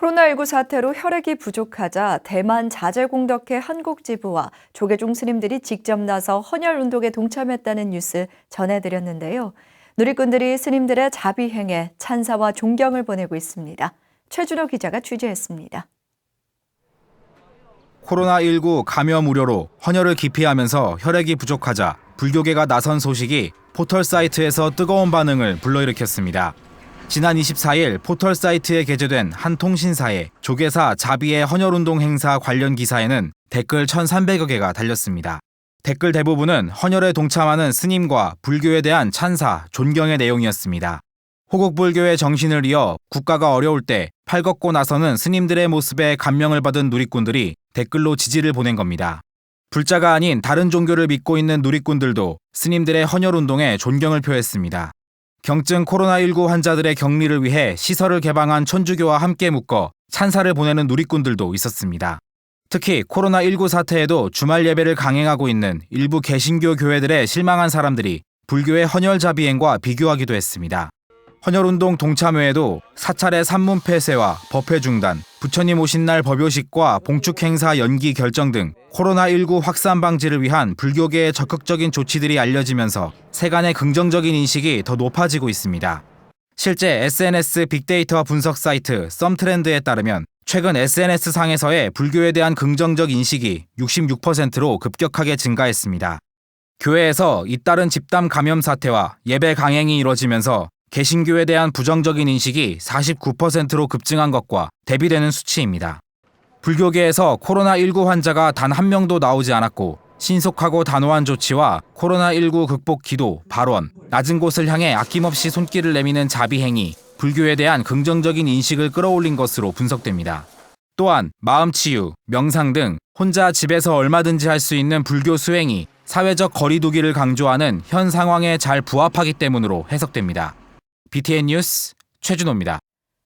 코로나19 사태로 혈액이 부족하자 대만 자제공덕회 한국지부와 조계종 스님들이 직접 나서 헌혈운동에 동참했다는 뉴스 전해드렸는데요. 누리꾼들이 스님들의 자비행에 찬사와 존경을 보내고 있습니다. 최준호 기자가 취재했습니다. 코로나19 감염 우려로 헌혈을 기피하면서 혈액이 부족하자 불교계가 나선 소식이 포털 사이트에서 뜨거운 반응을 불러일으켰습니다. 지난 24일 포털 사이트에 게재된 한 통신사의 조계사 자비의 헌혈운동 행사 관련 기사에는 댓글 1,300여 개가 달렸습니다. 댓글 대부분은 헌혈에 동참하는 스님과 불교에 대한 찬사, 존경의 내용이었습니다. 호국불교의 정신을 이어 국가가 어려울 때 팔 걷고 나서는 스님들의 모습에 감명을 받은 누리꾼들이 댓글로 지지를 보낸 겁니다. 불자가 아닌 다른 종교를 믿고 있는 누리꾼들도 스님들의 헌혈운동에 존경을 표했습니다. 경증 코로나19 환자들의 격리를 위해 시설을 개방한 천주교와 함께 묶어 찬사를 보내는 누리꾼들도 있었습니다. 특히 코로나19 사태에도 주말 예배를 강행하고 있는 일부 개신교 교회들의 실망한 사람들이 불교의 헌혈 자비행과 비교하기도 했습니다. 헌혈운동 동참 외에도 사찰의 산문 폐쇄와 법회 중단, 부처님 오신 날 법요식과 봉축 행사 연기 결정 등 코로나19 확산 방지를 위한 불교계의 적극적인 조치들이 알려지면서 세간의 긍정적인 인식이 더 높아지고 있습니다. 실제 SNS 빅데이터 분석 사이트 썸트렌드에 따르면 최근 SNS상에서의 불교에 대한 긍정적 인식이 66%로 급격하게 증가했습니다. 교회에서 잇따른 집단 감염 사태와 예배 강행이 이뤄지면서 개신교에 대한 부정적인 인식이 49%로 급증한 것과 대비되는 수치입니다. 불교계에서 코로나19 환자가 단 한 명도 나오지 않았고 신속하고 단호한 조치와 코로나19 극복 기도, 발원, 낮은 곳을 향해 아낌없이 손길을 내미는 자비행이 불교에 대한 긍정적인 인식을 끌어올린 것으로 분석됩니다. 또한 마음치유, 명상 등 혼자 집에서 얼마든지 할 수 있는 불교 수행이 사회적 거리두기를 강조하는 현 상황에 잘 부합하기 때문으로 해석됩니다. BTN 뉴스 최준호입니다.